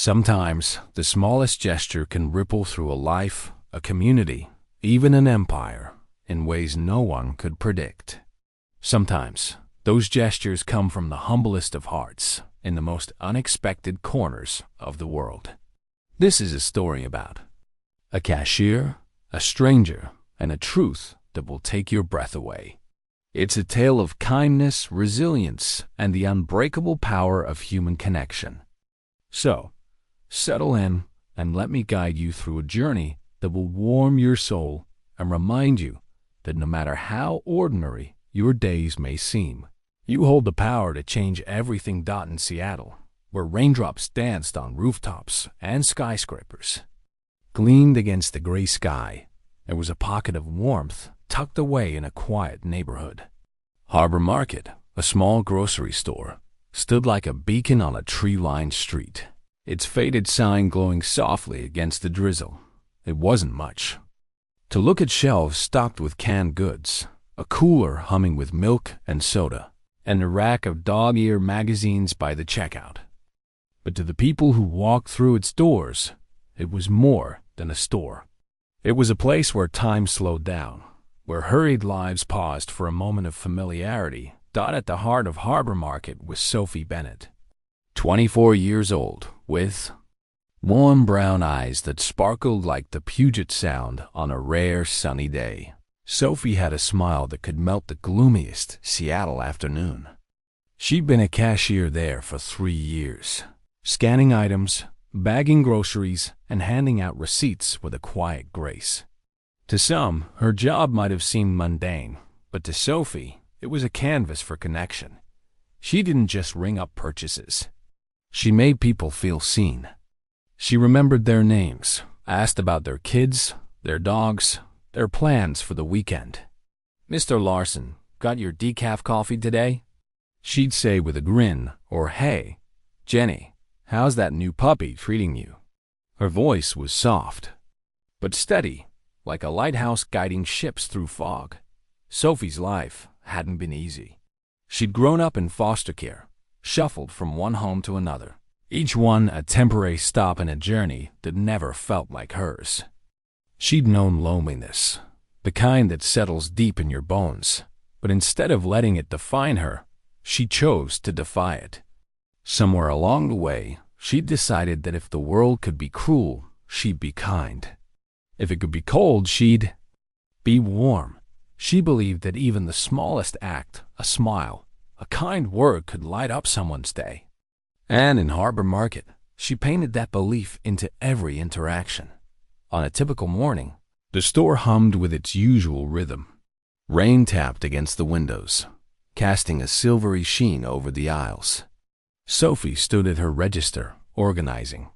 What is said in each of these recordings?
Sometimes the smallest gesture can ripple through a life, a community, even an empire, in ways no one could predict. Sometimes those gestures come from the humblest of hearts, in the most unexpected corners of the world. This is a story about a cashier, a stranger, and a truth that will take your breath away. It's a tale of kindness, resilience, and the unbreakable power of human connection. So, settle in and let me guide you through a journey that will warm your soul and remind you that no matter how ordinary your days may seem, you hold the power to change everything. In Seattle, where raindrops danced on rooftops and skyscrapers gleamed against the gray sky, there was a pocket of warmth tucked away in a quiet neighborhood. Harbor Market, a small grocery store, stood like a beacon on a tree-lined street, its faded sign glowing softly against the drizzle. It wasn't much. To look at shelves stocked with canned goods, a cooler humming with milk and soda, and a rack of dog-ear magazines by the checkout. But to the people who walked through its doors, it was more than a store. It was a place where time slowed down, where hurried lives paused for a moment of familiarity. At the heart of Harbor Market was Sophie Bennett, 24 years old, with warm brown eyes that sparkled like the Puget Sound on a rare sunny day. Sophie had a smile that could melt the gloomiest Seattle afternoon. She'd been a cashier there for 3 years, scanning items, bagging groceries, and handing out receipts with a quiet grace. To some, her job might have seemed mundane, but to Sophie, it was a canvas for connection. She didn't just ring up purchases. She made people feel seen. She remembered their names, asked about their kids, their dogs, their plans for the weekend. "Mr. Larson, got your decaf coffee today?" she'd say with a grin, or "Hey, Jenny, how's that new puppy treating you?" Her voice was soft, but steady, like a lighthouse guiding ships through fog. Sophie's life hadn't been easy. She'd grown up in foster care, shuffled from one home to another, each one a temporary stop in a journey that never felt like hers. She'd known loneliness, the kind that settles deep in your bones, but instead of letting it define her, she chose to defy it. Somewhere along the way, she'd decided that if the world could be cruel, she'd be kind. If it could be cold, she'd be warm. She believed that even the smallest act, a smile, a kind word could light up someone's day. And in Harbor Market, she painted that belief into every interaction. On a typical morning, the store hummed with its usual rhythm. Rain tapped against the windows, casting a silvery sheen over the aisles. Sophie stood at her register, organizing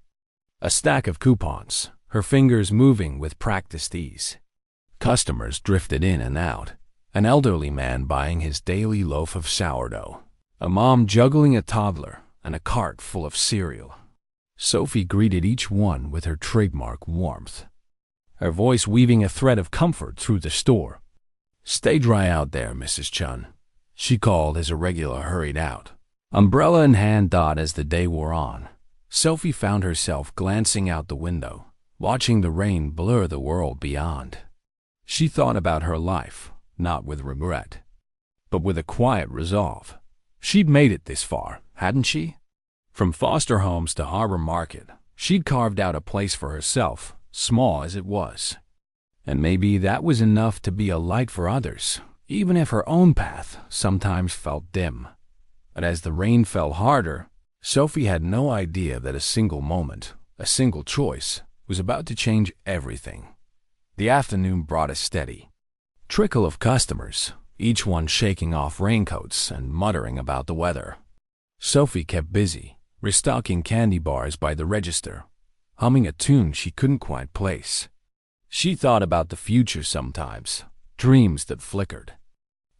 a stack of coupons, her fingers moving with practiced ease. Customers drifted in and out, an elderly man buying his daily loaf of sourdough, a mom juggling a toddler, and a cart full of cereal. Sophie greeted each one with her trademark warmth, her voice weaving a thread of comfort through the store. "Stay dry out there, Mrs. Chun," she called as a regular hurried out, umbrella in hand. As the day wore on, Sophie found herself glancing out the window, watching the rain blur the world beyond. She thought about her life, not with regret, but with a quiet resolve. She'd made it this far, hadn't she? From foster homes to Harbor Market, she'd carved out a place for herself, small as it was. And maybe that was enough to be a light for others, even if her own path sometimes felt dim. But as the rain fell harder, Sophie had no idea that a single moment, a single choice, was about to change everything. The afternoon brought a steady trickle of customers, each one shaking off raincoats and muttering about the weather. Sophie kept busy, restocking candy bars by the register, humming a tune she couldn't quite place. She thought about the future sometimes, dreams that flickered.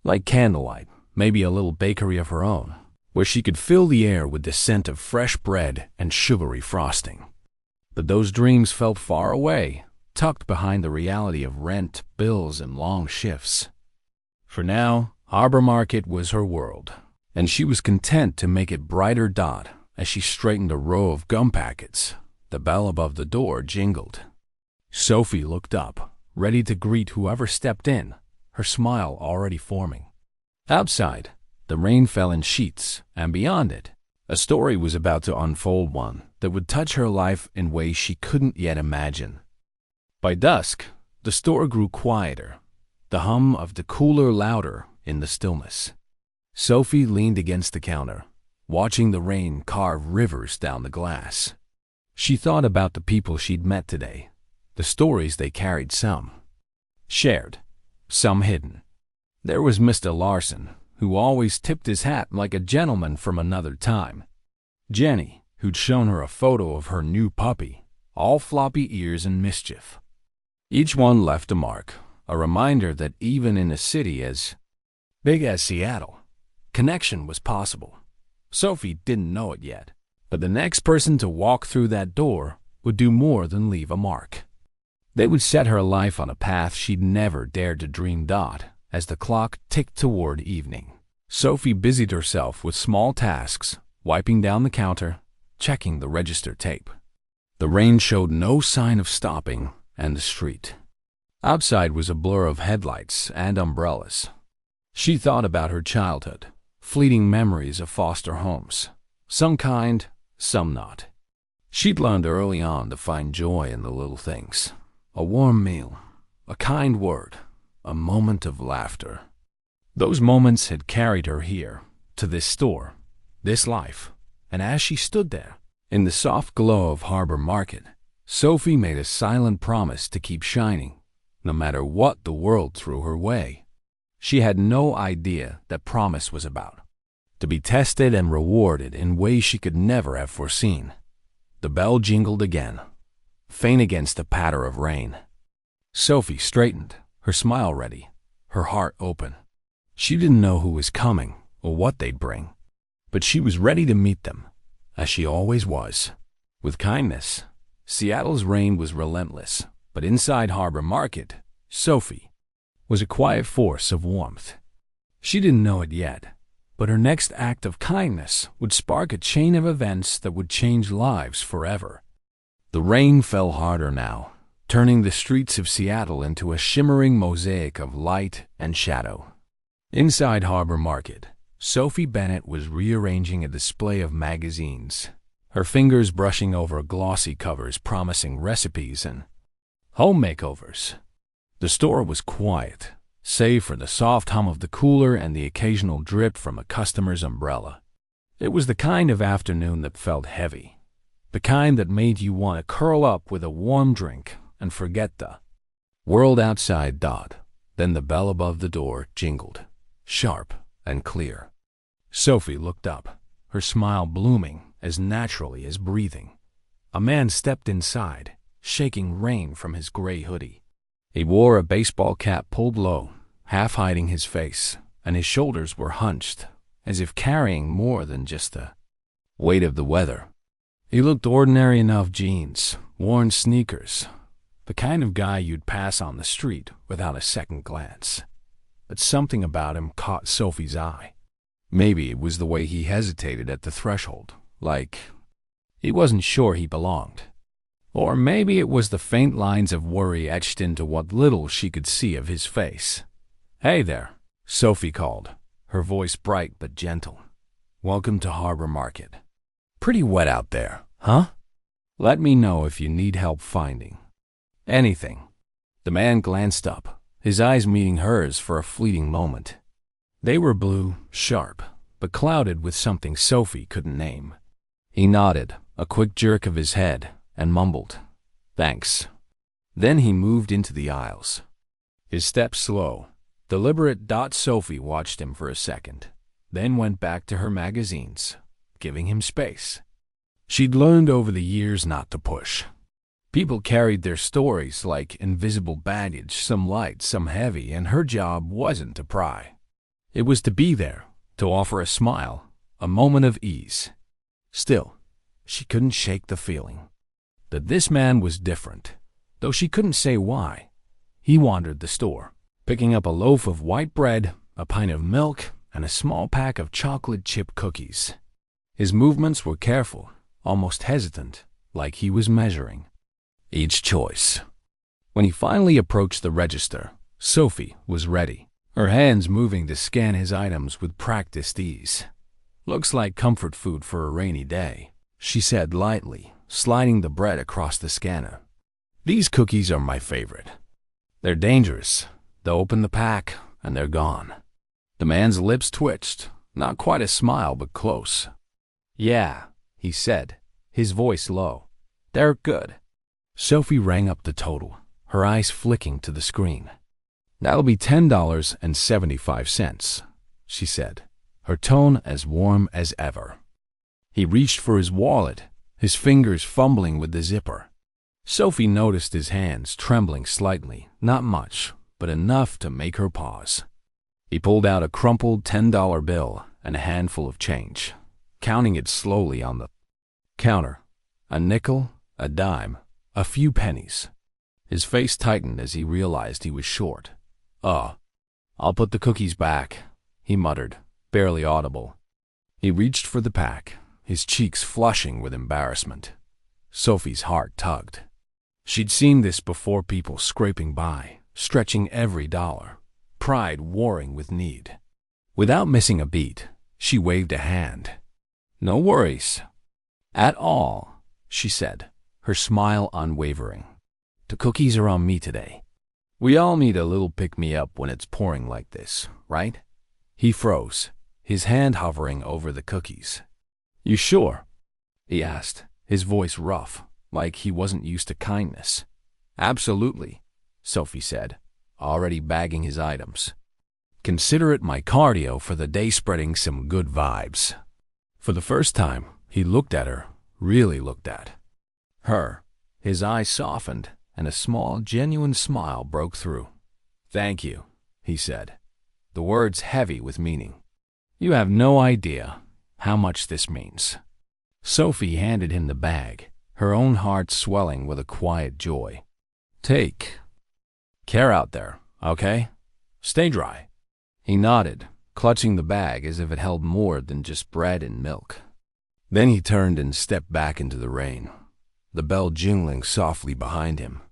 Like candlelight, maybe a little bakery of her own, where she could fill the air with the scent of fresh bread and sugary frosting. But those dreams felt far away, tucked behind the reality of rent, bills, and long shifts. For now, Harbor Market was her world, and she was content to make it brighter. As she straightened a row of gum packets, the bell above the door jingled. Sophie looked up, ready to greet whoever stepped in, her smile already forming. Outside, the rain fell in sheets, and beyond it, a story was about to unfold, one that would touch her life in ways she couldn't yet imagine. By dusk, the store grew quieter, the hum of the cooler louder in the stillness. Sophie leaned against the counter, watching the rain carve rivers down the glass. She thought about the people she'd met today, the stories they carried, some shared, some hidden. There was Mr. Larson, who always tipped his hat like a gentleman from another time. Jenny, who'd shown her a photo of her new puppy, all floppy ears and mischief. Each one left a mark, a reminder that even in a city as big as Seattle, connection was possible. Sophie didn't know it yet, but the next person to walk through that door would do more than leave a mark. They would set her life on a path she'd never dared to dream. As the clock ticked toward evening, Sophie busied herself with small tasks, wiping down the counter, checking the register tape. The rain showed no sign of stopping, and the street outside was a blur of headlights and umbrellas. She thought about her childhood, fleeting memories of foster homes, some kind, some not. She'd learned early on to find joy in the little things: a warm meal, a kind word, a moment of laughter. Those moments had carried her here, to this store, this life, and as she stood there, in the soft glow of Harbor Market, Sophie made a silent promise to keep shining, no matter what the world threw her way. She had no idea that promise was about, to be tested and rewarded in ways she could never have foreseen. The bell jingled again, faint against the patter of rain. Sophie straightened, her smile ready, her heart open. She didn't know who was coming or what they'd bring, but she was ready to meet them, as she always was, with kindness. Seattle's rain was relentless, but inside Harbor Market, Sophie was a quiet force of warmth. She didn't know it yet, but her next act of kindness would spark a chain of events that would change lives forever. The rain fell harder now, turning the streets of Seattle into a shimmering mosaic of light and shadow. Inside Harbor Market, Sophie Bennett was rearranging a display of magazines, her fingers brushing over glossy covers promising recipes and home makeovers. The store was quiet, save for the soft hum of the cooler and the occasional drip from a customer's umbrella. It was the kind of afternoon that felt heavy, the kind that made you want to curl up with a warm drink and forget the world outside. Then the bell above the door jingled, sharp and clear. Sophie looked up, her smile blooming as naturally as breathing. A man stepped inside, shaking rain from his gray hoodie. He wore a baseball cap pulled low, half hiding his face, and his shoulders were hunched, as if carrying more than just the weight of the weather. He looked ordinary enough: jeans, worn sneakers, the kind of guy you'd pass on the street without a second glance. But something about him caught Sophie's eye. Maybe it was the way he hesitated at the threshold, like he wasn't sure he belonged. Or maybe it was the faint lines of worry etched into what little she could see of his face. "Hey there," Sophie called, her voice bright but gentle. "Welcome to Harbor Market. Pretty wet out there, huh? Let me know if you need help finding anything." The man glanced up, his eyes meeting hers for a fleeting moment. They were blue, sharp, but clouded with something Sophie couldn't name. He nodded, a quick jerk of his head, and mumbled, "Thanks." Then he moved into the aisles, his steps slow, deliberate. Sophie watched him for a second, then went back to her magazines, giving him space. She'd learned over the years not to push. People carried their stories like invisible baggage, some light, some heavy, and her job wasn't to pry. It was to be there, to offer a smile, a moment of ease. Still, she couldn't shake the feeling that this man was different, though she couldn't say why. He wandered the store, picking up a loaf of white bread, a pint of milk, and a small pack of chocolate chip cookies. His movements were careful, almost hesitant, like he was measuring each choice. When he finally approached the register, Sophie was ready, her hands moving to scan his items with practiced ease. "Looks like comfort food for a rainy day," she said lightly, sliding the bread across the scanner. "These cookies are my favorite. They're dangerous. They'll open the pack, and they're gone." The man's lips twitched, not quite a smile, but close. "Yeah," he said, his voice low. "They're good." Sophie rang up the total, her eyes flicking to the screen. "That'll be $10.75, she said, her tone as warm as ever. He reached for his wallet, his fingers fumbling with the zipper. Sophie noticed his hands trembling slightly, not much, but enough to make her pause. He pulled out a crumpled $10 bill and a handful of change, counting it slowly on the counter. A nickel, a dime, a few pennies. His face tightened as he realized he was short. I'll put the cookies back," he muttered, barely audible. He reached for the pack, his cheeks flushing with embarrassment. Sophie's heart tugged. She'd seen this before, people scraping by, stretching every dollar, pride warring with need. Without missing a beat, she waved a hand. "No worries." "At all," she said, her smile unwavering. "The cookies are on me today. We all need a little pick-me-up when it's pouring like this, right?" He froze, his hand hovering over the cookies. "You sure?" he asked, his voice rough, like he wasn't used to kindness. "Absolutely," Sophie said, already bagging his items. "Consider it my cardio for the day, spreading some good vibes." For the first time, he looked at her, really looked at her. His eyes softened, and a small, genuine smile broke through. "Thank you," he said, the words heavy with meaning. "You have no idea how much this means." Sophie handed him the bag, her own heart swelling with a quiet joy. "Take care out there, okay? Stay dry." He nodded, clutching the bag as if it held more than just bread and milk. Then he turned and stepped back into the rain, the bell jingling softly behind him.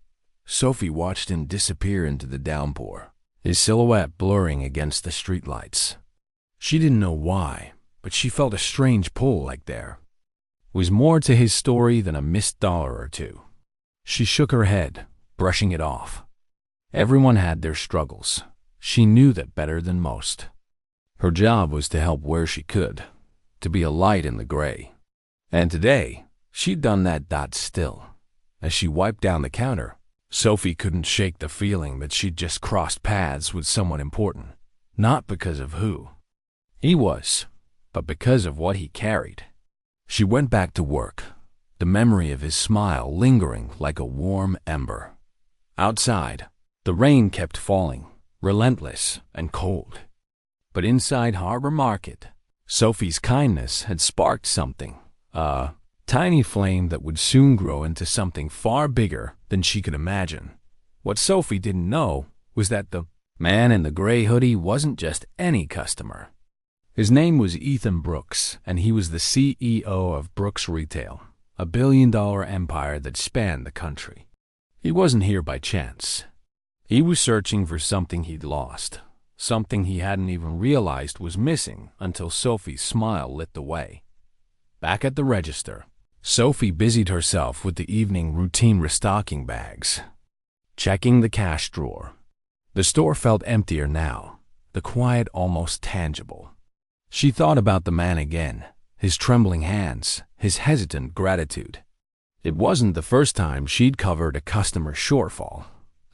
Sophie watched him disappear into the downpour, his silhouette blurring against the streetlights. She didn't know why, but she felt a strange pull, like there was more to his story than a missed dollar or two. She shook her head, brushing it off. Everyone had their struggles. She knew that better than most. Her job was to help where she could, to be a light in the gray. And today, she'd done that. Still, as she wiped down the counter, Sophie couldn't shake the feeling that she'd just crossed paths with someone important, not because of who he was, but because of what he carried. She went back to work, the memory of his smile lingering like a warm ember. Outside, the rain kept falling, relentless and cold. But inside Harbor Market, Sophie's kindness had sparked something, a tiny flame that would soon grow into something far bigger than she could imagine. What Sophie didn't know was that the man in the gray hoodie wasn't just any customer. His name was Ethan Brooks, and he was the CEO of Brooks Retail, a billion-dollar empire that spanned the country. He wasn't here by chance. He was searching for something he'd lost, something he hadn't even realized was missing until Sophie's smile lit the way. Back at the register, Sophie busied herself with the evening routine restocking bags, checking the cash drawer. The store felt emptier now, the quiet almost tangible. She thought about the man again, his trembling hands, his hesitant gratitude. It wasn't the first time she'd covered a customer shortfall,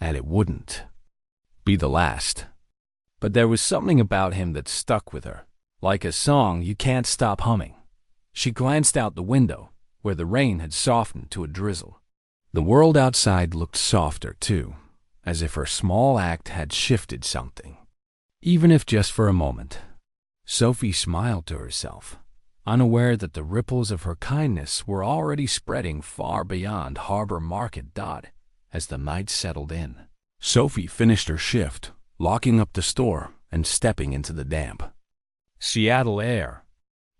and it wouldn't be the last. But there was something about him that stuck with her, like a song you can't stop humming. She glanced out the window, where the rain had softened to a drizzle. The world outside looked softer, too, as if her small act had shifted something. Even if just for a moment. Sophie smiled to herself, unaware that the ripples of her kindness were already spreading far beyond Harbor Market. As the night settled in, Sophie finished her shift, locking up the store and stepping into the damp Seattle air.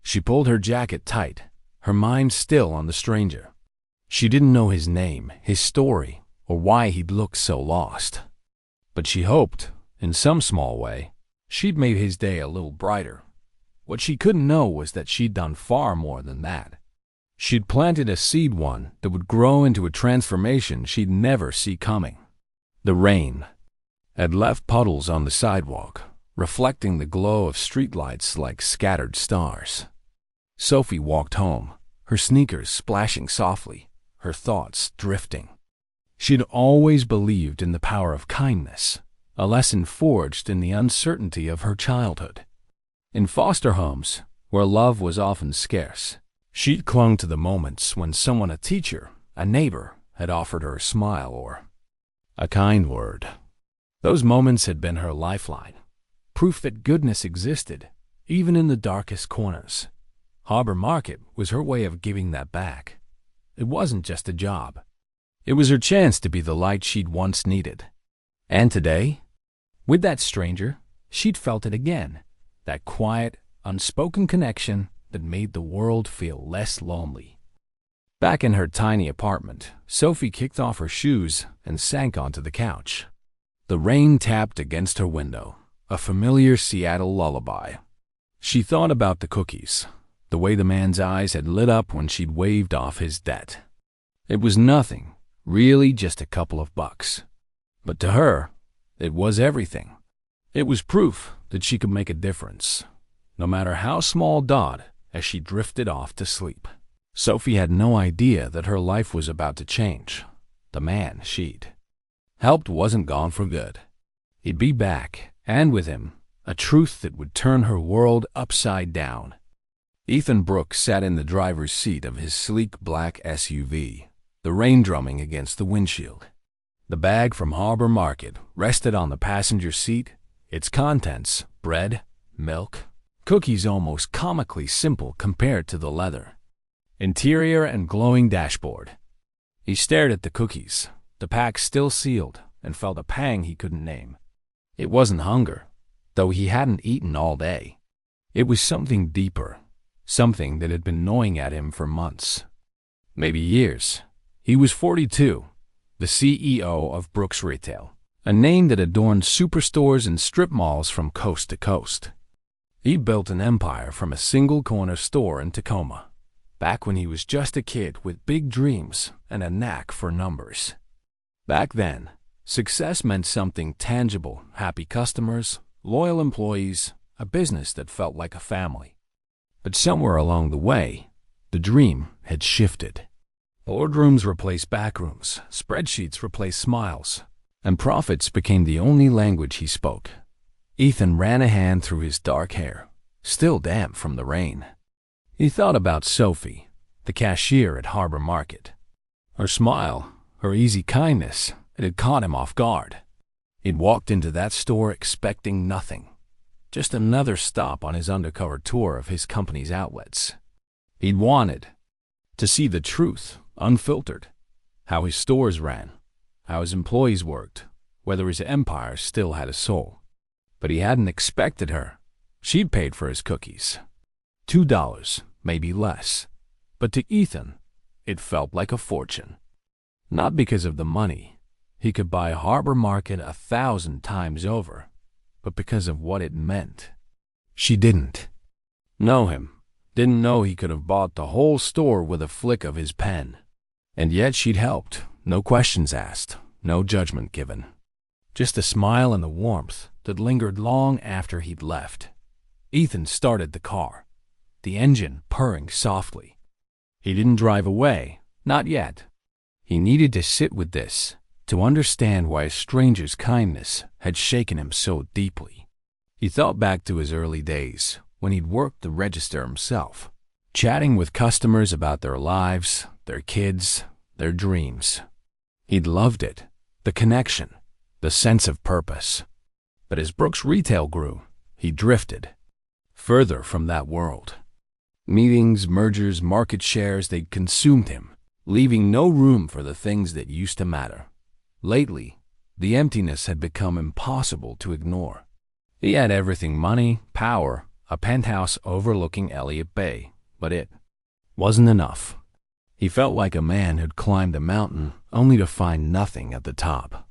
She pulled her jacket tight, her mind still on the stranger. She didn't know his name, his story, or why he'd looked so lost. But she hoped, in some small way, she'd made his day a little brighter. What she couldn't know was that she'd done far more than that. She'd planted a seed one that would grow into a transformation she'd never see coming. The rain had left puddles on the sidewalk, reflecting the glow of streetlights like scattered stars. Sophie walked home, her sneakers splashing softly, her thoughts drifting. She'd always believed in the power of kindness, a lesson forged in the uncertainty of her childhood. In foster homes, where love was often scarce, she'd clung to the moments when someone, a teacher, a neighbor, had offered her a smile or a kind word. Those moments had been her lifeline, proof that goodness existed, even in the darkest corners. Harbor Market was her way of giving that back. It wasn't just a job. It was her chance to be the light she'd once needed. And today, with that stranger, she'd felt it again, that quiet, unspoken connection that made the world feel less lonely. Back in her tiny apartment, Sophie kicked off her shoes and sank onto the couch. The rain tapped against her window, a familiar Seattle lullaby. She thought about the cookies, the way the man's eyes had lit up when she'd waved off his debt. It was nothing, really just a couple of bucks. But to her, it was everything. It was proof that she could make a difference, no matter how small dot, as she drifted off to sleep. Sophie had no idea that her life was about to change. The man she'd helped wasn't gone for good. He'd be back, and with him, a truth that would turn her world upside down. Ethan Brooks sat in the driver's seat of his sleek black SUV, the rain drumming against the windshield. The bag from Harbor Market rested on the passenger seat, its contents, bread, milk, cookies almost comically simple compared to the leather, interior and glowing dashboard. He stared at the cookies, the pack still sealed, and felt a pang he couldn't name. It wasn't hunger, though he hadn't eaten all day. It was something deeper, something that had been gnawing at him for months, maybe years. He was 42, the CEO of Brooks Retail, a name that adorned superstores and strip malls from coast to coast. He built an empire from a single corner store in Tacoma, back when he was just a kid with big dreams and a knack for numbers. Back then, success meant something tangible: happy customers, loyal employees, a business that felt like a family. But somewhere along the way, the dream had shifted. Boardrooms replaced backrooms, spreadsheets replaced smiles, and profits became the only language he spoke. Ethan ran a hand through his dark hair, still damp from the rain. He thought about Sophie, the cashier at Harbor Market. Her smile, her easy kindness, it had caught him off guard. He'd walked into that store expecting nothing, just another stop on his undercover tour of his company's outlets. He'd wanted to see the truth, unfiltered, how his stores ran, how his employees worked, whether his empire still had a soul. But he hadn't expected her. She'd paid for his cookies. $2, maybe less. But to Ethan, it felt like a fortune. Not because of the money. He could buy Harbor Market 1,000 times over, but because of what it meant. She didn't know him, didn't know he could have bought the whole store with a flick of his pen. And yet she'd helped, no questions asked, no judgment given. Just a smile and the warmth that lingered long after he'd left. Ethan started the car, the engine purring softly. He didn't drive away, not yet. He needed to sit with this, to understand why a stranger's kindness had shaken him so deeply. He thought back to his early days, when he'd worked the register himself, chatting with customers about their lives, their kids, their dreams. He'd loved it, the connection, the sense of purpose. But as Brooks Retail grew, he drifted further from that world. Meetings, mergers, market shares, they'd consumed him, leaving no room for the things that used to matter. Lately, the emptiness had become impossible to ignore. He had everything: money, power, a penthouse overlooking Elliott Bay, but it wasn't enough. He felt like a man who'd climbed a mountain only to find nothing at the top.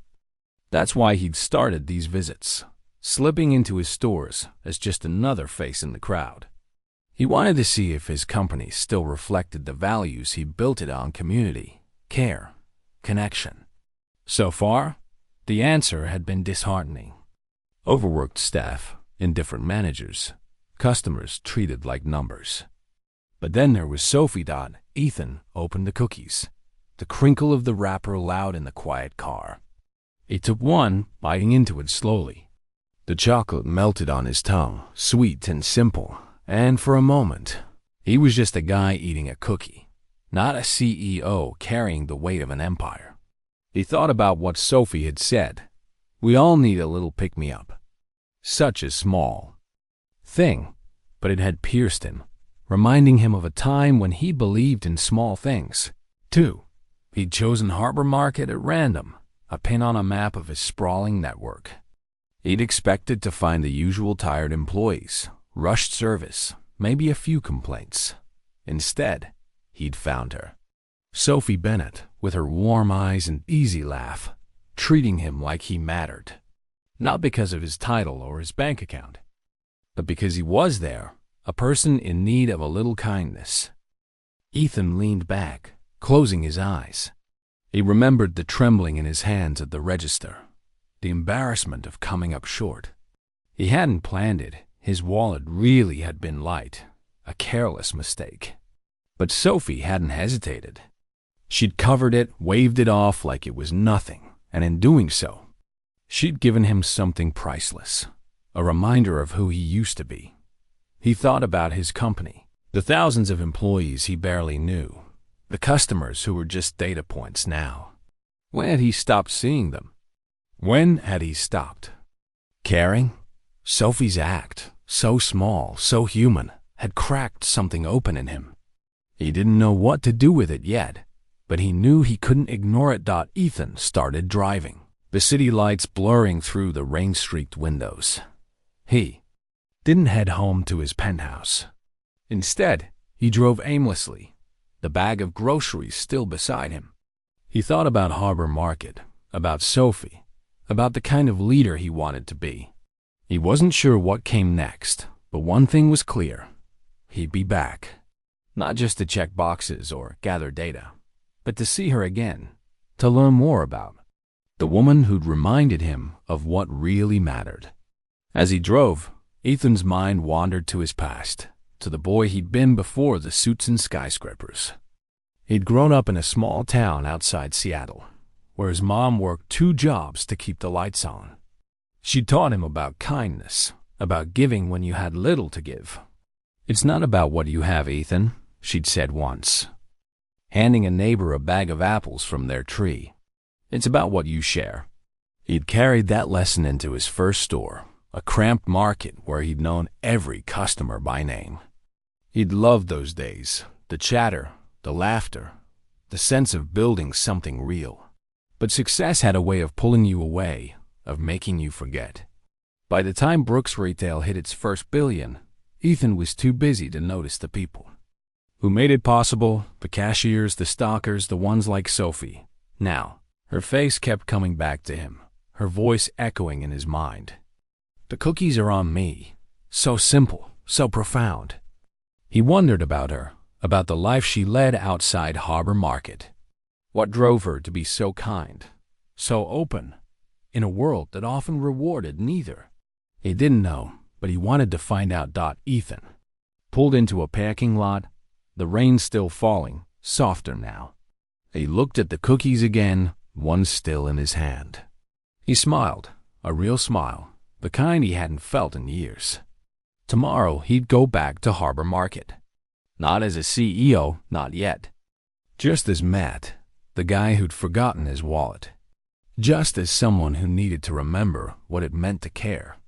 That's why he'd started these visits, slipping into his stores as just another face in the crowd. He wanted to see if his company still reflected the values he built it on: community, care, connection. So far, the answer had been disheartening. Overworked staff, indifferent managers, customers treated like numbers. But then there was Sophie. Ethan opened the cookies, the crinkle of the wrapper loud in the quiet car. He took one, biting into it slowly. The chocolate melted on his tongue, sweet and simple, and for a moment, he was just a guy eating a cookie, not a CEO carrying the weight of an empire. He thought about what Sophie had said. We all need a little pick-me-up. Such a small thing, but it had pierced him, reminding him of a time when he believed in small things, too. He'd chosen Harbor Market at random, a pin on a map of his sprawling network. He'd expected to find the usual tired employees, rushed service, maybe a few complaints. Instead, he'd found her. Sophie Bennett, with her warm eyes and easy laugh, treating him like he mattered. Not because of his title or his bank account, but because he was there, a person in need of a little kindness. Ethan leaned back, closing his eyes. He remembered the trembling in his hands at the register, the embarrassment of coming up short. He hadn't planned it. His wallet really had been light, a careless mistake. But Sophie hadn't hesitated. She'd covered it, waved it off like it was nothing, and in doing so, she'd given him something priceless, a reminder of who he used to be. He thought about his company, the thousands of employees he barely knew, the customers who were just data points now. When had he stopped seeing them? When had he stopped caring? Sophie's act, so small, so human, had cracked something open in him. He didn't know what to do with it yet, but he knew he couldn't ignore it. Ethan started driving, the city lights blurring through the rain-streaked windows. He didn't head home to his penthouse. Instead, he drove aimlessly, the bag of groceries still beside him. He thought about Harbor Market, about Sophie, about the kind of leader he wanted to be. He wasn't sure what came next, but one thing was clear. He'd be back. Not just to check boxes or gather data, but to see her again, to learn more about the woman who'd reminded him of what really mattered. As he drove, Ethan's mind wandered to his past, to the boy he'd been before the suits and skyscrapers. He'd grown up in a small town outside Seattle, where his mom worked 2 jobs to keep the lights on. She taught him about kindness, about giving when you had little to give. It's not about what you have, Ethan, she'd said once, handing a neighbor a bag of apples from their tree. It's about what you share. He'd carried that lesson into his first store, a cramped market where he'd known every customer by name. He'd loved those days, the chatter, the laughter, the sense of building something real. But success had a way of pulling you away, of making you forget. By the time Brooks Retail hit its first billion, Ethan was too busy to notice the people who made it possible, the cashiers, the stalkers, the ones like Sophie. Now, her face kept coming back to him, her voice echoing in his mind. The cookies are on me. So simple, so profound. He wondered about her, about the life she led outside Harbor Market. What drove her to be so kind, so open, in a world that often rewarded neither? He didn't know, but he wanted to find out. Ethan pulled into a parking lot, the rain still falling, softer now. He looked at the cookies again, one still in his hand. He smiled, a real smile, the kind he hadn't felt in years. Tomorrow he'd go back to Harbor Market. Not as a CEO, not yet. Just as Matt, the guy who'd forgotten his wallet. Just as someone who needed to remember what it meant to care.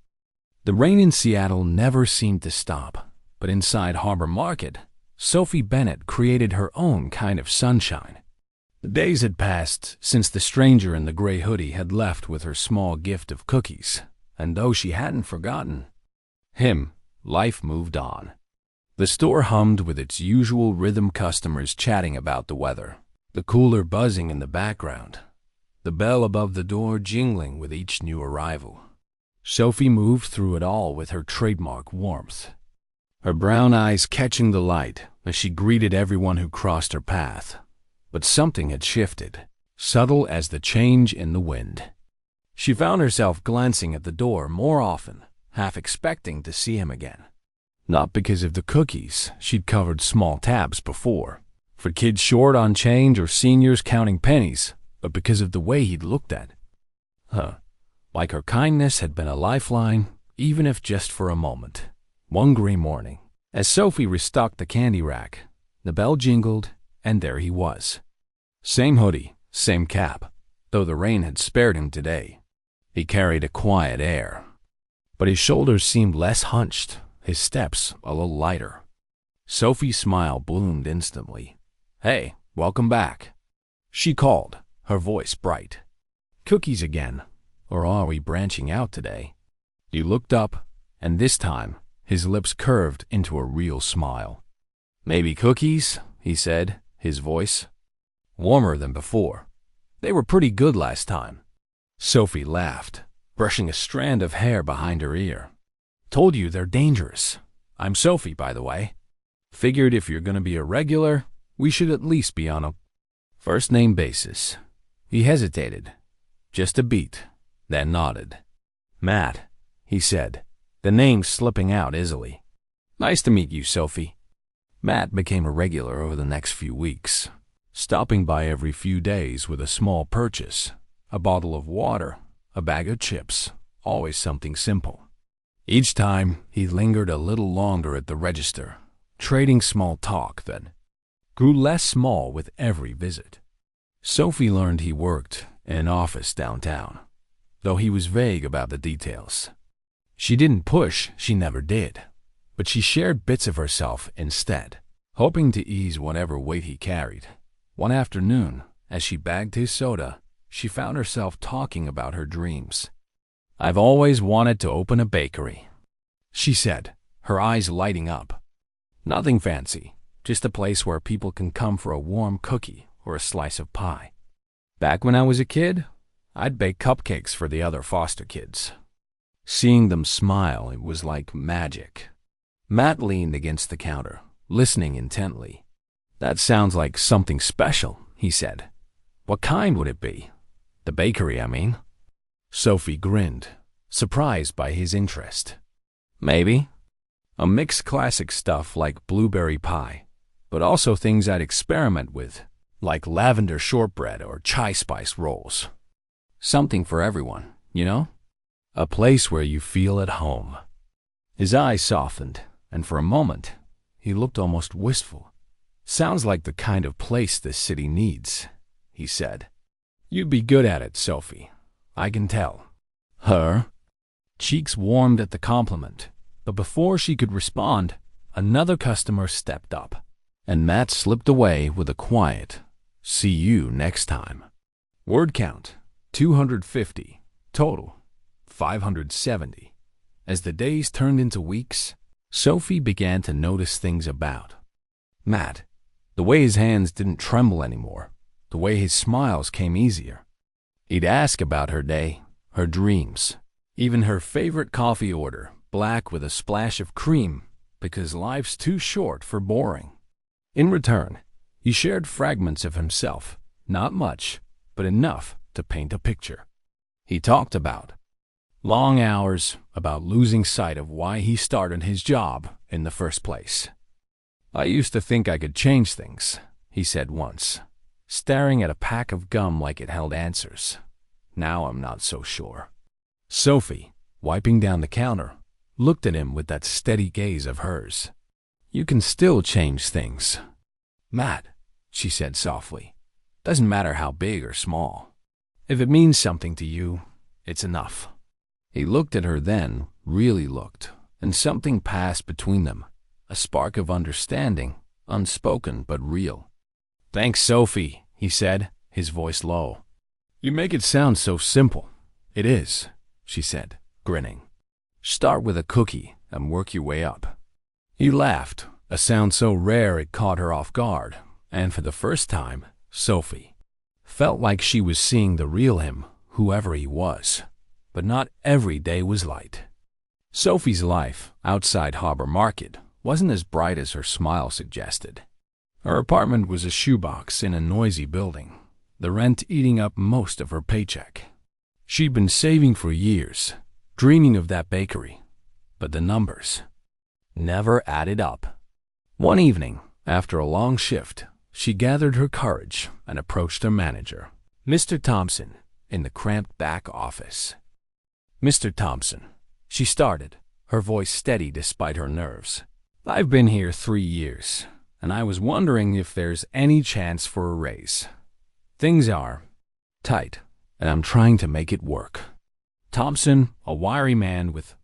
The rain in Seattle never seemed to stop, but inside Harbor Market, Sophie Bennett created her own kind of sunshine. The days had passed since the stranger in the gray hoodie had left with her small gift of cookies, and though she hadn't forgotten him, life moved on. The store hummed with its usual rhythm, customers chatting about the weather, the cooler buzzing in the background, the bell above the door jingling with each new arrival. Sophie moved through it all with her trademark warmth, her brown eyes catching the light as she greeted everyone who crossed her path. But something had shifted, subtle as the change in the wind. She found herself glancing at the door more often, half expecting to see him again. Not because of the cookies, she'd covered small tabs before, for kids short on change or seniors counting pennies, but because of the way he'd looked at her. Like her kindness had been a lifeline, even if just for a moment. One gray morning, as Sophie restocked the candy rack, the bell jingled, and there he was. Same hoodie, same cap, though the rain had spared him today. He carried a quiet air, but his shoulders seemed less hunched, his steps a little lighter. Sophie's smile bloomed instantly. "Hey, welcome back," she called, her voice bright. "Cookies again, or are we branching out today?" He looked up, and this time his lips curved into a real smile. "Maybe cookies," he said, his voice warmer than before. "They were pretty good last time." Sophie laughed, brushing a strand of hair behind her ear. "Told you they're dangerous. I'm Sophie, by the way. Figured if you're gonna be a regular, we should at least be on a first-name basis." He hesitated, just a beat, then nodded. "Matt," he said, the name slipping out easily. "Nice to meet you, Sophie." Matt became a regular over the next few weeks, stopping by every few days with a small purchase, a bottle of water, a bag of chips, always something simple. Each time, he lingered a little longer at the register, trading small talk that grew less small with every visit. Sophie learned he worked in an office downtown, though he was vague about the details. She didn't push, she never did, but she shared bits of herself instead, hoping to ease whatever weight he carried. One afternoon, as she bagged his soda, she found herself talking about her dreams. "I've always wanted to open a bakery," she said, her eyes lighting up. "Nothing fancy, just a place where people can come for a warm cookie or a slice of pie. Back when I was a kid, I'd bake cupcakes for the other foster kids." Seeing them smile, it was like magic. Matt leaned against the counter, listening intently. "That sounds like something special," he said. "What kind would it be? The bakery, I mean." Sophie grinned, surprised by his interest. "Maybe a mixed classic stuff like blueberry pie, but also things I'd experiment with, like lavender shortbread or chai spice rolls. Something for everyone, you know? A place where you feel at home." His eyes softened, and for a moment, he looked almost wistful. "Sounds like the kind of place this city needs," he said. "You'd be good at it, Sophie. I can tell." Her cheeks warmed at the compliment, but before she could respond, another customer stepped up, and Matt slipped away with a quiet, "See you next time." Word count, 250. Total, 570. As the days turned into weeks, Sophie began to notice things about Matt. The way his hands didn't tremble anymore, the way his smiles came easier. He'd ask about her day, her dreams, even her favorite coffee order, black with a splash of cream, because life's too short for boring. In return, he shared fragments of himself, not much, but enough to paint a picture. He talked about long hours, about losing sight of why he started his job in the first place. "I used to think I could change things," he said once, staring at a pack of gum like it held answers. "Now I'm not so sure." Sophie, wiping down the counter, looked at him with that steady gaze of hers. "You can still change things, Matt," she said softly. "Doesn't matter how big or small. If it means something to you, it's enough." He looked at her then, really looked, and something passed between them, a spark of understanding, unspoken but real. "Thanks, Sophie," he said, his voice low. "You make it sound so simple." "It is," she said, grinning. "Start with a cookie, and work your way up. He laughed, a sound so rare it caught her off guard, and for the first time, Sophie felt like she was seeing the real him, whoever he was. But not every day was light. Sophie's life outside Harbor Market wasn't as bright as her smile suggested. Her apartment was a shoebox in a noisy building, the rent eating up most of her paycheck. She'd been saving for years, dreaming of that bakery, but the numbers never added up. One evening, after a long shift, she gathered her courage and approached her manager, Mr. Thompson, in the cramped back office. "Mr. Thompson," she started, her voice steady despite her nerves. "I've been here 3 years, and I was wondering if there's any chance for a raise. Things are tight, and I'm trying to make it work." Thompson, a wiry man with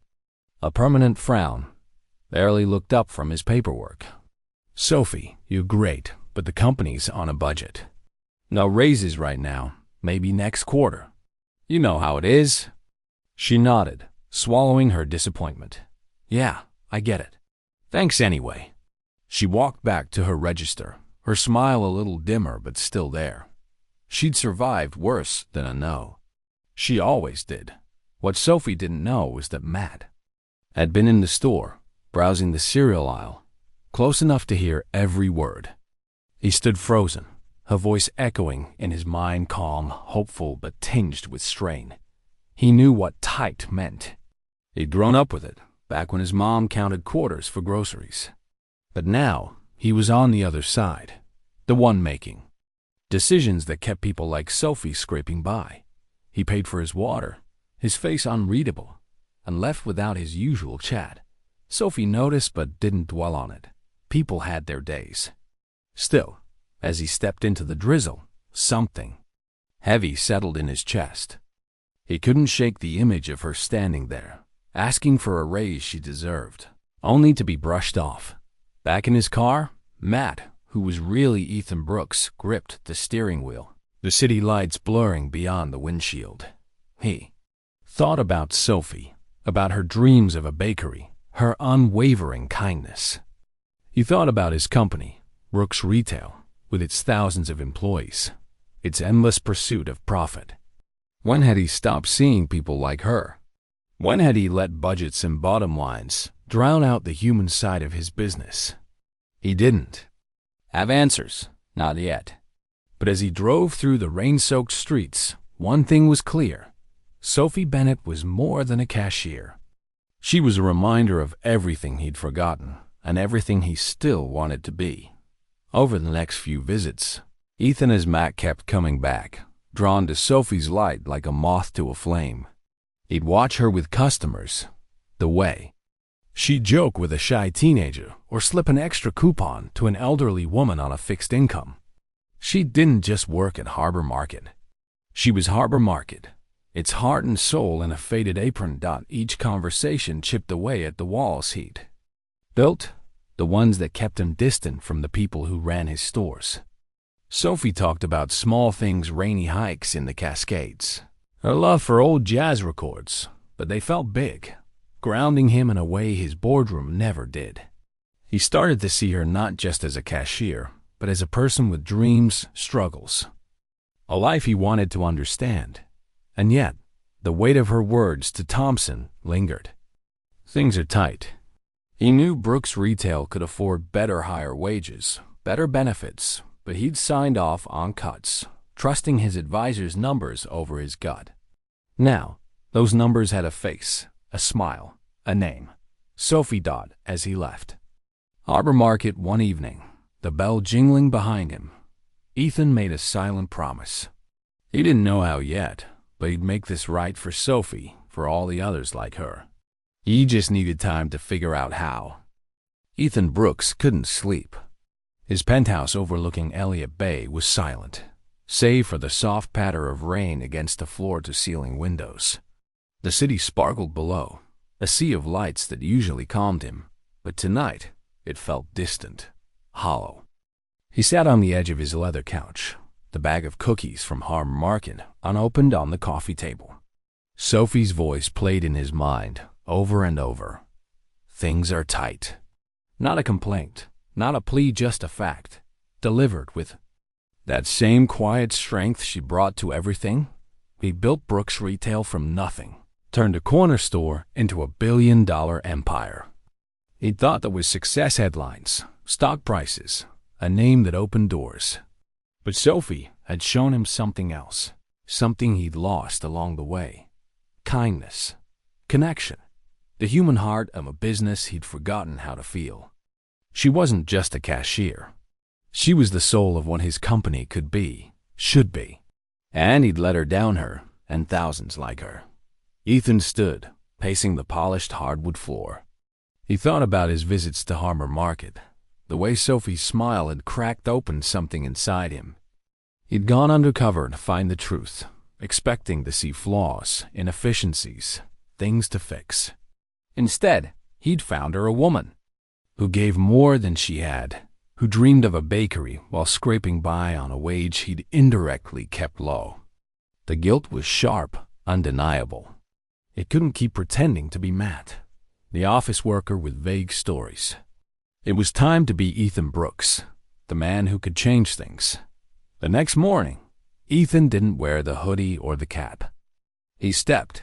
a permanent frown, barely looked up from his paperwork. "Sophie, you're great, but the company's on a budget. No raises right now, maybe next quarter. You know how it is." She nodded, swallowing her disappointment. "Yeah, I get it. Thanks anyway." She walked back to her register, her smile a little dimmer but still there. She'd survived worse than a no. She always did. What Sophie didn't know was that Matt had been in the store, browsing the cereal aisle, close enough to hear every word. He stood frozen, her voice echoing in his mind, calm, hopeful, but tinged with strain. He knew what tight meant. He'd grown up with it, back when his mom counted quarters for groceries. But now, he was on the other side, the one making decisions that kept people like Sophie scraping by. He paid for his water, his face unreadable, and left without his usual chat. Sophie noticed but didn't dwell on it. People had their days. Still, as he stepped into the drizzle, something heavy settled in his chest. He couldn't shake the image of her standing there, asking for a raise she deserved, only to be brushed off. Back in his car, Matt, who was really Ethan Brooks, gripped the steering wheel, the city lights blurring beyond the windshield. He thought about Sophie, about her dreams of a bakery, her unwavering kindness. He thought about his company, Brooks Retail, with its thousands of employees, its endless pursuit of profit. When had he stopped seeing people like her? When had he let budgets and bottom lines drown out the human side of his business? He didn't have answers, not yet. But as he drove through the rain-soaked streets, one thing was clear. Sophie Bennett was more than a cashier. She was a reminder of everything he'd forgotten and everything he still wanted to be. Over the next few visits, Ethan as Matt kept coming back, drawn to Sophie's light like a moth to a flame. He'd watch her with customers, the way she'd joke with a shy teenager or slip an extra coupon to an elderly woman on a fixed income. She didn't just work at Harbor Market. She was Harbor Market, its heart and soul in a faded apron. Each conversation chipped away at the walls he'd built, the ones that kept him distant from the people who ran his stores. Sophie talked about small things, rainy hikes in the Cascades, her love for old jazz records, but they felt big, grounding him in a way his boardroom never did. He started to see her not just as a cashier, but as a person with dreams, struggles, a life he wanted to understand. And yet, the weight of her words to Thompson lingered. Things are tight. He knew Brooks Retail could afford better higher wages, better benefits, but he'd signed off on cuts, trusting his advisor's numbers over his gut. Now, those numbers had a face, a smile, a name. Sophie Dodd as he left Harbor Market one evening, the bell jingling behind him. Ethan made a silent promise. He didn't know how yet, but he'd make this right for Sophie, for all the others like her. He just needed time to figure out how. Ethan Brooks couldn't sleep. His penthouse overlooking Elliott Bay was silent, save for the soft patter of rain against the floor-to-ceiling windows. The city sparkled below, a sea of lights that usually calmed him, but tonight it felt distant, hollow. He sat on the edge of his leather couch, the bag of cookies from Harbor Market unopened on the coffee table. Sophie's voice played in his mind over and over. things are tight. Not a complaint, not a plea, just a fact, delivered with that same quiet strength she brought to everything. He built Brooks Retail from nothing, turned a corner store into a billion-dollar empire. He thought that was success headlines, stock prices, a name that opened doors. But Sophie had shown him something else, something he'd lost along the way. Kindness, connection, the human heart of a business he'd forgotten how to feel. She wasn't just a cashier. She was the soul of what his company could be, should be. And he'd let her down, her, and thousands like her. Ethan stood, pacing the polished hardwood floor. He thought about his visits to Harbor Market. The way Sophie's smile had cracked open something inside him. He'd gone undercover to find the truth, expecting to see flaws, inefficiencies, things to fix. Instead, he'd found her a woman who gave more than she had, who dreamed of a bakery while scraping by on a wage he'd indirectly kept low. The guilt was sharp, undeniable. It couldn't keep pretending to be Matt, the office worker with vague stories. It was time to be Ethan Brooks, the man who could change things. The next morning, Ethan didn't wear the hoodie or the cap. He stepped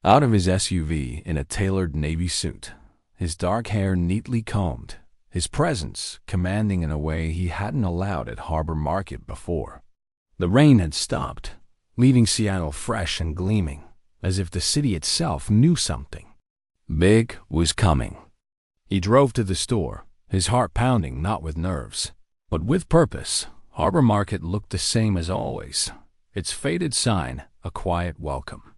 out of his SUV in a tailored navy suit, his dark hair neatly combed, his presence commanding in a way he hadn't allowed at Harbor Market before. The rain had stopped, leaving Seattle fresh and gleaming, as if the city itself knew something big was coming. He drove to the store, his heart pounding not with nerves, but with purpose. Harbor Market looked the same as always, its faded sign a quiet welcome.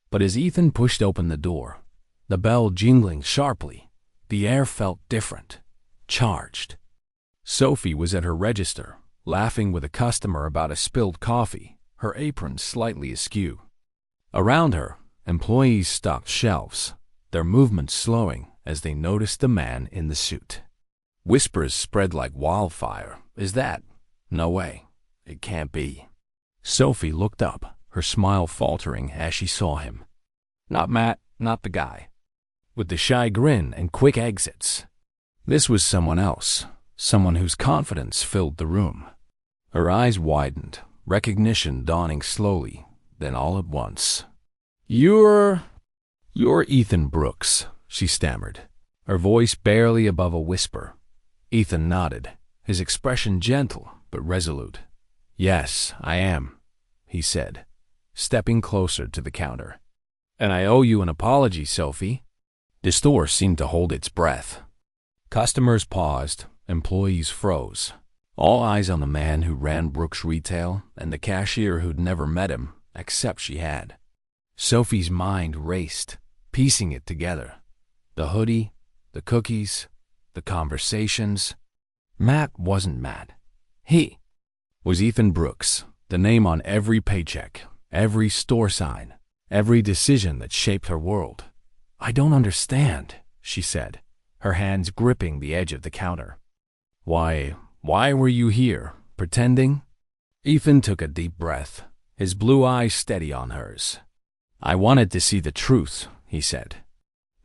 But as Ethan pushed open the door, the bell jingling sharply, the air felt different, charged. Sophie was at her register, laughing with a customer about a spilled coffee, her apron slightly askew. Around her, employees stocked shelves, their movements slowing as they noticed the man in the suit. Whispers spread like wildfire. Is that? No way. It can't be. Sophie looked up, her smile faltering as she saw him. Not Matt, not the guy with the shy grin and quick exits. This was someone else, someone whose confidence filled the room. Her eyes widened, recognition dawning slowly, then all at once. You're Ethan Brooks, she stammered, her voice barely above a whisper. Ethan nodded, his expression gentle but resolute. Yes, I am, he said, stepping closer to the counter. And I owe you an apology, Sophie. The store seemed to hold its breath. Customers paused, employees froze. All eyes on the man who ran Brooks Retail and the cashier who'd never met him, except she had. Sophie's mind raced, piecing it together. The hoodie, the cookies, the conversations. Matt wasn't Matt. He was Ethan Brooks, the name on every paycheck, every store sign, every decision that shaped her world. I don't understand, she said, her hands gripping the edge of the counter. Why were you here, pretending? Ethan took a deep breath, his blue eyes steady on hers. I wanted to see the truth, he said.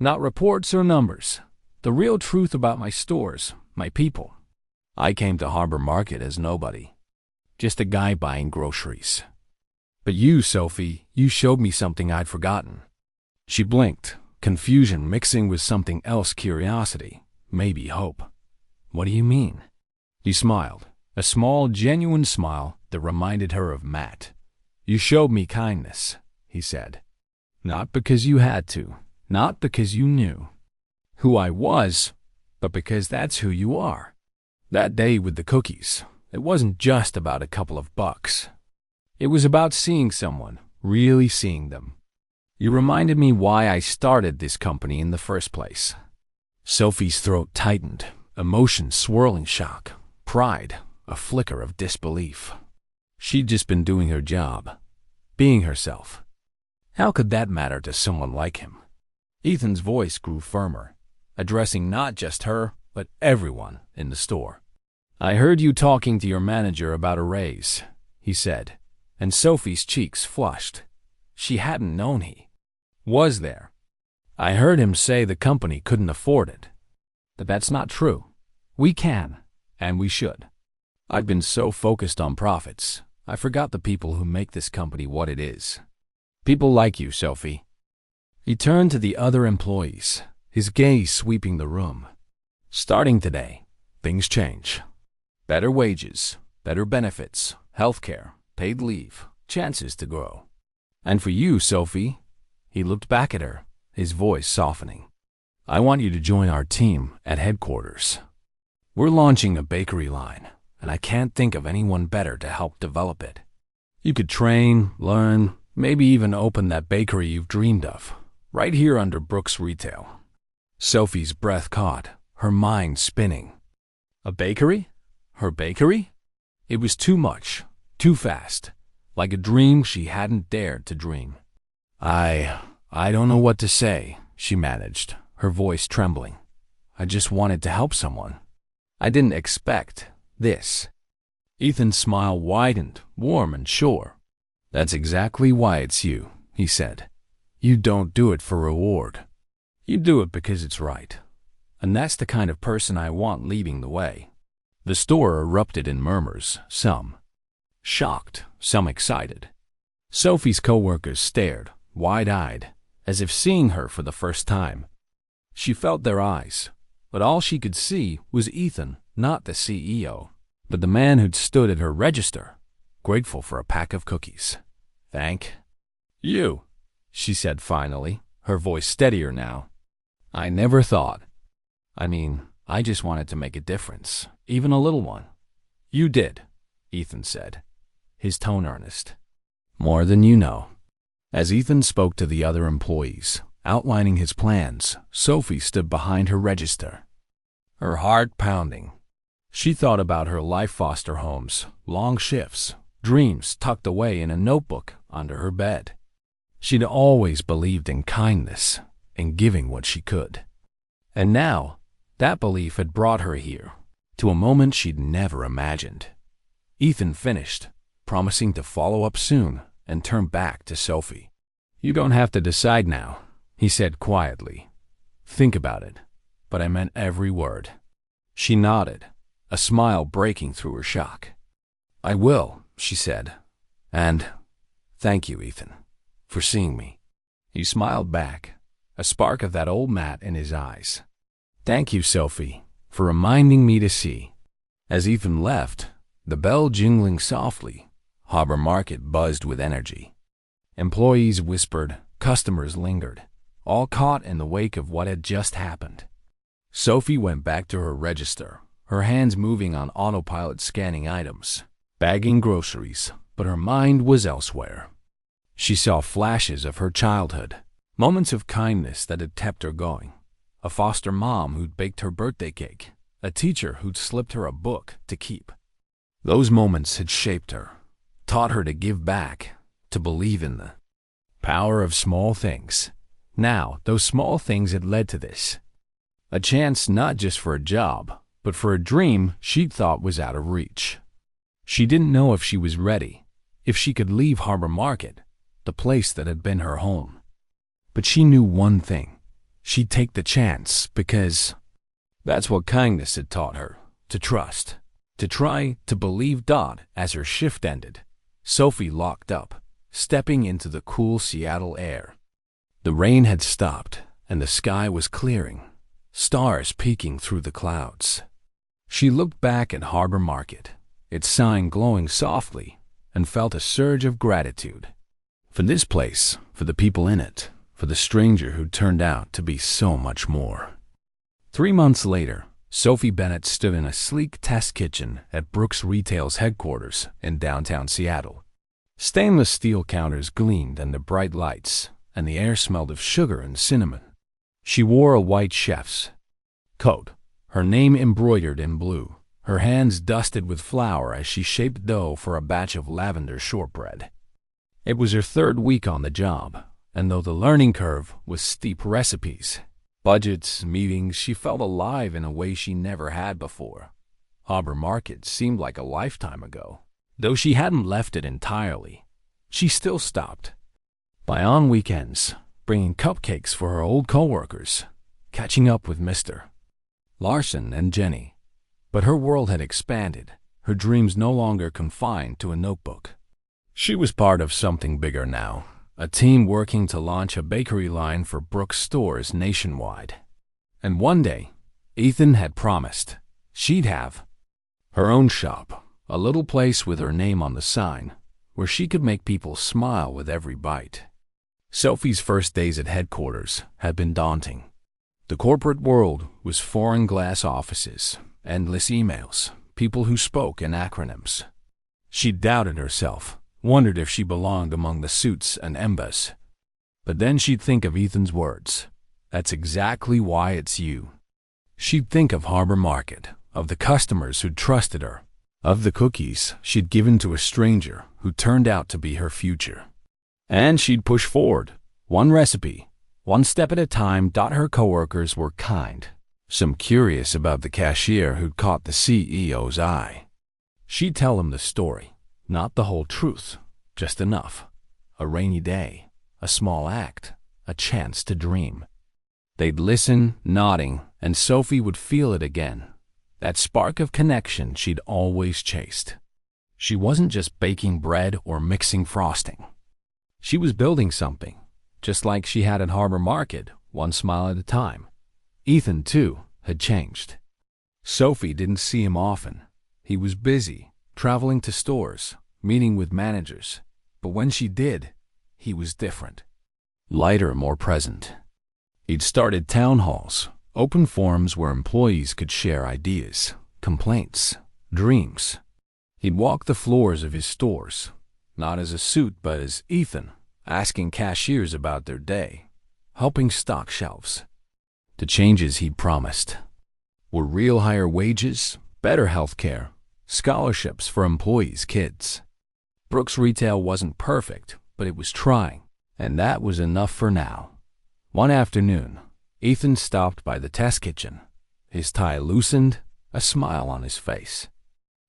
Not reports or numbers. The real truth about my stores, my people. I came to Harbor Market as nobody. Just a guy buying groceries. But you, Sophie, you showed me something I'd forgotten. She blinked, confusion mixing with something else, curiosity, maybe hope. What do you mean? He smiled, a small, genuine smile that reminded her of Matt. You showed me kindness, he said. Not because you had to, not because you knew who I was, but because that's who you are. That day with the cookies, it wasn't just about a couple of bucks. It was about seeing someone, really seeing them. You reminded me why I started this company in the first place. Sophie's throat tightened, emotion swirling, shock, pride, a flicker of disbelief. She'd just been doing her job, being herself. How could that matter to someone like him? Ethan's voice grew firmer, addressing not just her, but everyone in the store. I heard you talking to your manager about a raise, he said, and Sophie's cheeks flushed. She hadn't known he was there. I heard him say the company couldn't afford it. But that's not true. We can, and we should. I've been so focused on profits, I forgot the people who make this company what it is. People like you, Sophie." He turned to the other employees, his gaze sweeping the room. "Starting today, things change. Better wages, better benefits, healthcare, paid leave, chances to grow. And for you, Sophie," he looked back at her, his voice softening, "I want you to join our team at headquarters. We're launching a bakery line, and I can't think of anyone better to help develop it. You could train, learn, maybe even open that bakery you've dreamed of, right here under Brooks Retail." Sophie's breath caught, her mind spinning. A bakery? Her bakery? It was too much, too fast, like a dream she hadn't dared to dream. I don't know what to say," she managed, her voice trembling. "I just wanted to help someone. I didn't expect this." Ethan's smile widened, warm and sure. "That's exactly why it's you," he said. "You don't do it for reward. You do it because it's right. And that's the kind of person I want leading the way." The store erupted in murmurs, some shocked, some excited. Sophie's coworkers stared, wide-eyed, as if seeing her for the first time. She felt their eyes, but all she could see was Ethan, not the CEO, but the man who'd stood at her register, grateful for a pack of cookies. "Thank you," she said finally, her voice steadier now. "I never thought. I just wanted to make a difference, even a little one." "You did," Ethan said, his tone earnest. "More than you know." As Ethan spoke to the other employees, outlining his plans, Sophie stood behind her register, her heart pounding. She thought about her life foster homes, long shifts, dreams tucked away in a notebook under her bed. She'd always believed in kindness, in giving what she could. And now, that belief had brought her here, to a moment she'd never imagined. Ethan finished, promising to follow up soon, and turned back to Sophie. "You don't have to decide now," he said quietly. "Think about it." But I meant every word. She nodded, a smile breaking through her shock. "I will," she said. "And thank you, Ethan, for seeing me." He smiled back, a spark of that old Matt in his eyes. "Thank you, Sophie, for reminding me to see." As Ethan left, the bell jingling softly, Harbor Market buzzed with energy. Employees whispered, customers lingered, all caught in the wake of what had just happened. Sophie went back to her register, her hands moving on autopilot scanning items, bagging groceries, but her mind was elsewhere. She saw flashes of her childhood, moments of kindness that had kept her going. A foster mom who'd baked her birthday cake, a teacher who'd slipped her a book to keep. Those moments had shaped her, taught her to give back, to believe in the power of small things. Now, those small things had led to this. A chance not just for a job, but for a dream she'd thought was out of reach. She didn't know if she was ready, if she could leave Harbor Market, the place that had been her home. But she knew one thing. She'd take the chance because that's what kindness had taught her, to trust, to try to believe. As her shift ended, Sophie locked up, stepping into the cool Seattle air. The rain had stopped, and the sky was clearing, stars peeking through the clouds. She looked back at Harbor Market, its sign glowing softly, and felt a surge of gratitude. For this place, for the people in it, for the stranger who turned out to be so much more. 3 months later, Sophie Bennett stood in a sleek test kitchen at Brooks Retail's headquarters in downtown Seattle. Stainless steel counters gleamed under bright lights, and the air smelled of sugar and cinnamon. She wore a white chef's coat, her name embroidered in blue, her hands dusted with flour as she shaped dough for a batch of lavender shortbread. It was her 3rd week on the job, and though the learning curve was steep, recipes, budgets, meetings, she felt alive in a way she never had before. Harbor Market seemed like a lifetime ago. Though she hadn't left it entirely, she still stopped by on weekends, bringing cupcakes for her old coworkers, catching up with Mr. Larson and Jenny. But her world had expanded, her dreams no longer confined to a notebook. She was part of something bigger now, a team working to launch a bakery line for Brooks stores nationwide. And one day, Ethan had promised she'd have her own shop, a little place with her name on the sign, where she could make people smile with every bite. Sophie's first days at headquarters had been daunting. The corporate world was foreign glass offices, endless emails, people who spoke in acronyms. She doubted herself, wondered if she belonged among the suits and embas. But then she'd think of Ethan's words. That's exactly why it's you. She'd think of Harbor Market, of the customers who'd trusted her, of the cookies she'd given to a stranger who turned out to be her future. And she'd push forward, one recipe, one step at a time. Her coworkers were kind, some curious about the cashier who'd caught the CEO's eye. She'd tell him the story, not the whole truth, just enough. A rainy day, a small act, a chance to dream. They'd listen, nodding, and Sophie would feel it again, that spark of connection she'd always chased. She wasn't just baking bread or mixing frosting. She was building something, just like she had at Harbor Market, one smile at a time. Ethan, too, had changed. Sophie didn't see him often. He was busy, traveling to stores, meeting with managers. But when she did, he was different. Lighter, more present. He'd started town halls, open forums where employees could share ideas, complaints, dreams. He'd walk the floors of his stores, not as a suit but as Ethan, asking cashiers about their day, helping stock shelves. The changes he'd promised were real higher wages, better health care, scholarships for employees' kids. Brooks Retail wasn't perfect, but it was trying, and that was enough for now. One afternoon, Ethan stopped by the test kitchen, his tie loosened, a smile on his face.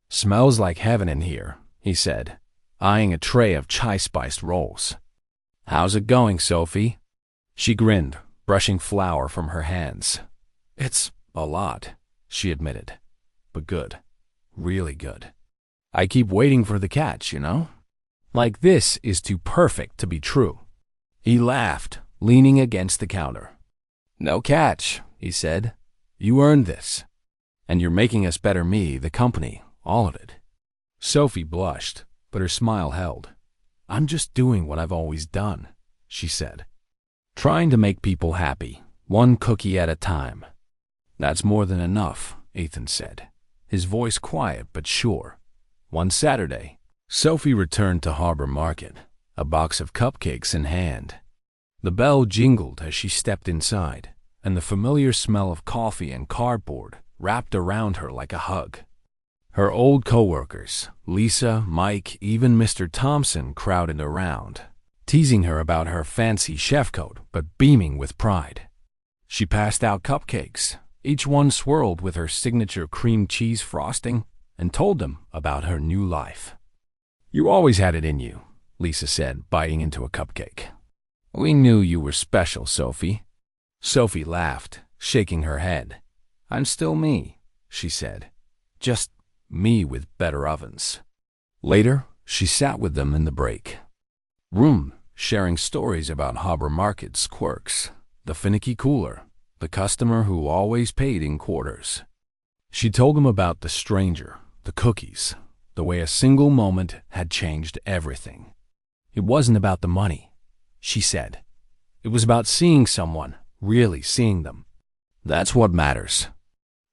"Smells like heaven in here," he said, eyeing a tray of chai-spiced rolls. "How's it going, Sophie?" She grinned, brushing flour from her hands. "It's a lot," she admitted. "But good. Really good. I keep waiting for the catch, you know? Like this is too perfect to be true." He laughed, leaning against the counter. "No catch," he said. "You earned this. And you're making us better, me, the company, all of it." Sophie blushed, but her smile held. "I'm just doing what I've always done," she said. "Trying to make people happy, one cookie at a time." "That's more than enough," Ethan said, his voice quiet but sure. One Saturday, Sophie returned to Harbor Market, a box of cupcakes in hand. The bell jingled as she stepped inside, and the familiar smell of coffee and cardboard wrapped around her like a hug. Her old coworkers, Lisa, Mike, even Mr. Thompson, crowded around, teasing her about her fancy chef coat, but beaming with pride. She passed out cupcakes, each one swirled with her signature cream cheese frosting, and told them about her new life. "You always had it in you," Lisa said, biting into a cupcake. "We knew you were special, Sophie." Sophie laughed, shaking her head. "I'm still me," she said. "Just me with better ovens." Later, she sat with them in the break room, sharing stories about Harbor Market's quirks, the finicky cooler, the customer who always paid in quarters. She told them about the stranger, the cookies, the way a single moment had changed everything. It wasn't about the money, she said. It was about seeing someone, really seeing them. That's what matters.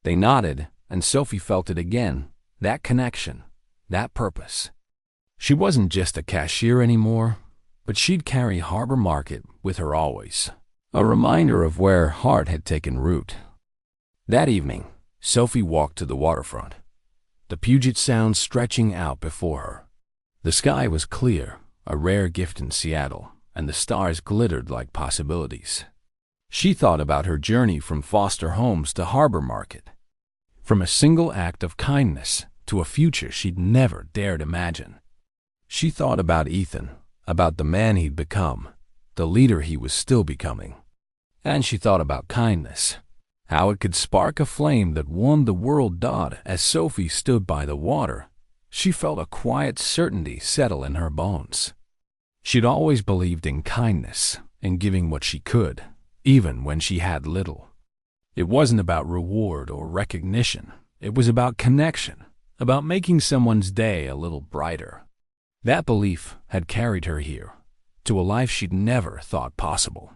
They nodded, and Sophie felt it again, that connection, that purpose. She wasn't just a cashier anymore, but she'd carry Harbor Market with her always, a reminder of where heart had taken root. That evening, Sophie walked to the waterfront, the Puget Sound stretching out before her. The sky was clear, a rare gift in Seattle, and the stars glittered like possibilities. She thought about her journey from foster homes to Harbor Market, from a single act of kindness to a future she'd never dared imagine. She thought about Ethan, about the man he'd become, the leader he was still becoming. And she thought about kindness, how it could spark a flame that warmed the world. As Sophie stood by the water, she felt a quiet certainty settle in her bones. She'd always believed in kindness and giving what she could, even when she had little. It wasn't about reward or recognition. It was about connection, about making someone's day a little brighter. That belief had carried her here, to a life she'd never thought possible.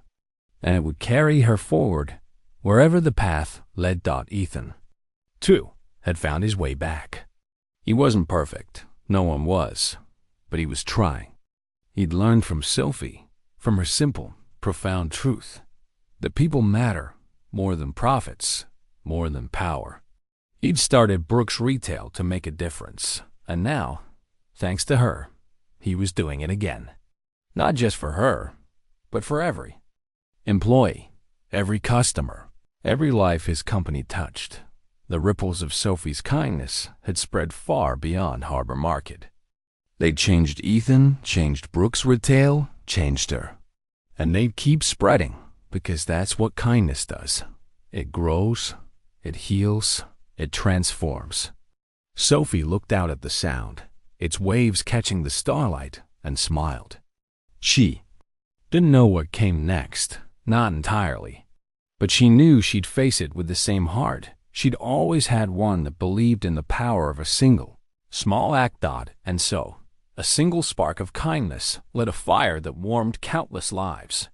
And it would carry her forward wherever the path led. Ethan, too, had found his way back. He wasn't perfect, no one was, but he was trying. He'd learned from Sophie, from her simple, profound truth, that people matter more than profits, more than power. He'd started Brooks Retail to make a difference, and now, thanks to her, he was doing it again. Not just for her, but for every employee, every customer, every life his company touched. The ripples of Sophie's kindness had spread far beyond Harbor Market. They'd changed Ethan, changed Brooks Retail, changed her. And they'd keep spreading, because that's what kindness does. It grows, it heals, it transforms. Sophie looked out at the Sound, its waves catching the starlight, and smiled. She didn't know what came next, not entirely. But she knew she'd face it with the same heart. She'd always had one that believed in the power of a single, small act. And so, a single spark of kindness lit a fire that warmed countless lives.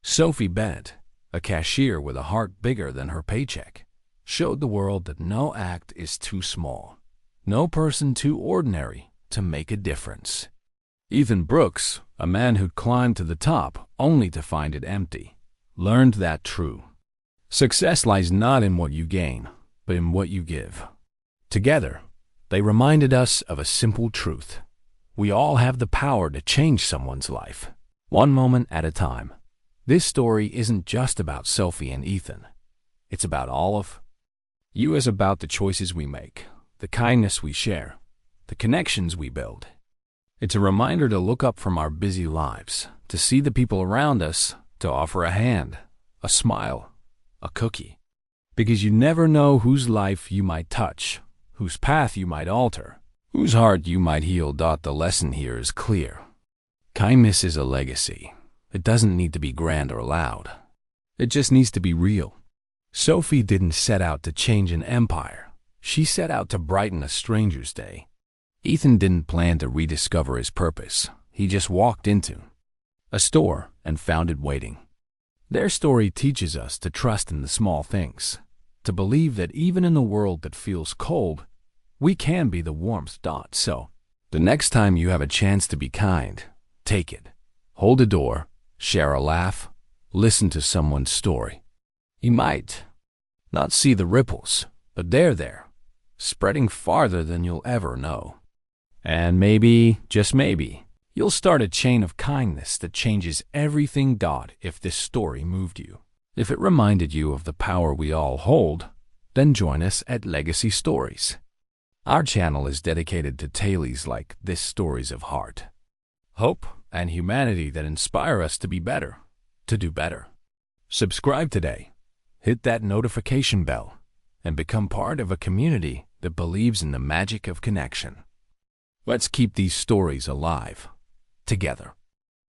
Sophie Bent, a cashier with a heart bigger than her paycheck, showed the world that no act is too small, no person too ordinary to make a difference. Ethan Brooks, a man who'd climbed to the top only to find it empty, learned that true. Success lies not in what you gain, but in what you give. Together, they reminded us of a simple truth. We all have the power to change someone's life, one moment at a time. This story isn't just about Sophie and Ethan. It's about all of you. Is about the choices we make, the kindness we share, the connections we build. It's a reminder to look up from our busy lives, to see the people around us, to offer a hand, a smile, a cookie. Because you never know whose life you might touch, whose path you might alter, whose heart you might heal. The lesson here is clear. Kindness is a legacy. It doesn't need to be grand or loud. It just needs to be real. Sophie didn't set out to change an empire. She set out to brighten a stranger's day. Ethan didn't plan to rediscover his purpose. He just walked into a store and found it waiting. Their story teaches us to trust in the small things, to believe that even in a world that feels cold, we can be the warmth. So, the next time you have a chance to be kind, take it. Hold a door, share a laugh, listen to someone's story. You might not see the ripples, but they're there, spreading farther than you'll ever know. And maybe, just maybe, you'll start a chain of kindness that changes everything. If this story moved you, if it reminded you of the power we all hold, then join us at Legacy Stories. Our channel is dedicated to tales like this, stories of heart, hope, and humanity that inspire us to be better, to do better. Subscribe today, hit that notification bell, and become part of a community that believes in the magic of connection. Let's keep these stories alive, together.